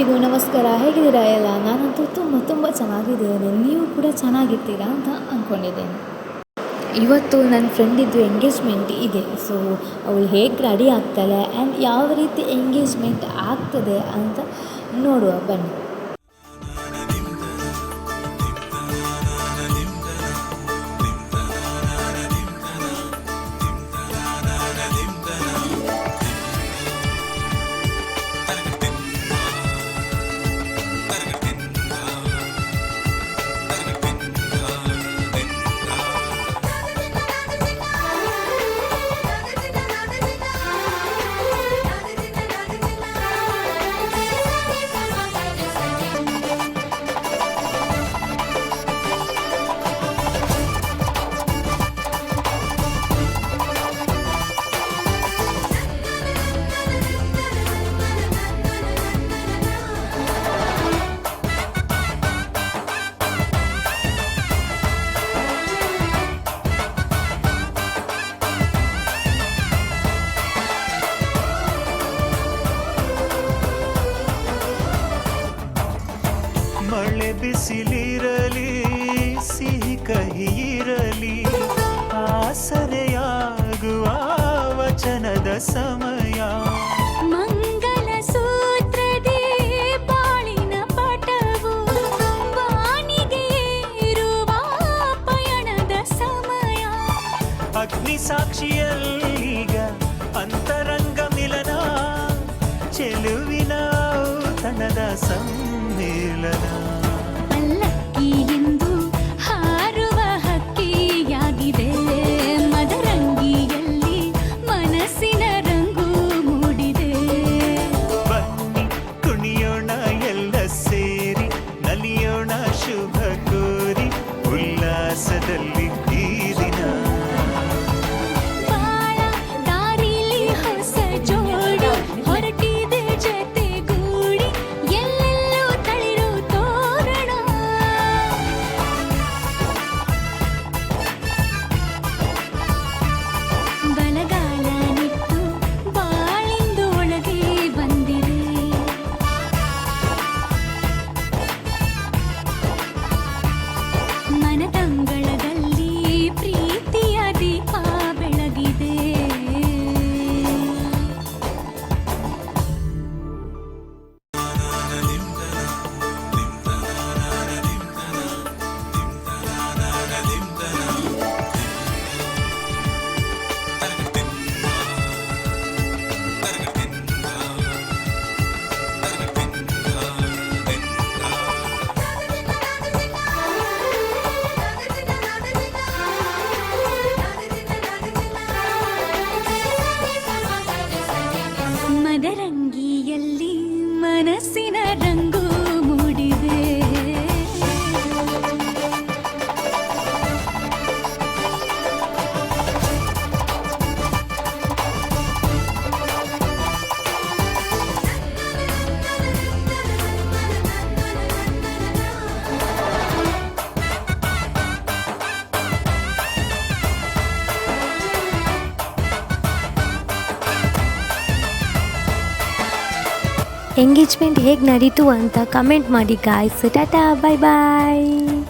ಎಲ್ರಿಗೂ ನಮಸ್ಕಾರ. ಹೇಗಿದ್ದೀರಾ ಎಲ್ಲ? ನಾನಂತೂ ತುಂಬ ಚೆನ್ನಾಗಿದ್ದೇನೆ. ನೀವು ಕೂಡ ಚೆನ್ನಾಗಿರ್ತೀರಾ ಅಂತ ಅಂದ್ಕೊಂಡಿದ್ದೇನೆ. ಇವತ್ತು ನನ್ನ ಫ್ರೆಂಡಿದ್ದು ಎಂಗೇಜ್ಮೆಂಟ್ ಇದೆ. ಸೊ ಅವಳು ಹೇಗೆ ರೆಡಿ ಆಗ್ತಾಳೆ ಆ್ಯಂಡ್ ಯಾವ ರೀತಿ ಎಂಗೇಜ್ಮೆಂಟ್ ಆಗ್ತದೆ ಅಂತ ನೋಡುವ ಬನ್ನಿ. ಮಳೆ ಬಿಸಿಲಿರಲಿ ಸಿಹಿ ಕಹಿ ಇರಲಿ ಆಸರೆಯಾಗುವ ವಚನದ ಸಮಯ. ಮಂಗಲ ಸೂತ್ರದೇ ಬಾಳಿನ ಪಟವು ಬಾನಿಗೆ ಏರುವ ಪಯಣದ ಸಮಯ. ಅಗ್ನಿ ಸಾಕ್ಷಿಯಲ್ಲೀಗ ಅಂತರಂಗ ಮಿಲನ ಚೆಲುವಿನ ಔತಣದ ಸಮ್ಮೇಳನ. ಪಲ್ಲಕ್ಕಿ ಎಂದು ಹಾರುವ ಹಕ್ಕಿಯಾಗಿದೆ ಮದರಂಗಿಯಲ್ಲಿ ಮನಸ್ಸಿನ ರಂಗು ಮೂಡಿದೆ. ಬನ್ನಿ ಕುಣಿಯೋಣ ಎಲ್ಲ ಸೇರಿ ನಲಿಯೋಣ ಶುಭ ಕೋರಿ ಉಲ್ಲಾಸದಲ್ಲಿ ಈ ದಿನ. ಬಾಳ ದಾರಿಲಿ ಹೊಸ ಜೋಡು ಹೊರಟಿದೆ ಜತೆಗೂಡಿ ಎಲ್ಲೆಲ್ಲೂ ತಳಿರು ತೋರಣ. ಬಲಗಾಲ ನಿಟ್ಟು ಬಾಳಿಂದು ಒಳಗೆ ಬಂದಿದೆ. ಮನದಂಗಳದಲ್ಲಿ ಪ್ರೀತಿಯ ದೀಪ ಬೆಳಗಿದೆ. ಮದರಂಗಿಯಲ್ಲಿ ಮನಸ್ಸಿನ ರಂಗು ಮೂಡಿದೆ. ಎಂಗೇಜ್ಮೆಂಟ್ ಹೇಗೆ ನಡೀತು ಅಂತ ಕಮೆಂಟ್ ಮಾಡಿ ಗಾಯ್ಸ್. ಟಾಟಾ, ಬಾಯ್ ಬಾಯ್.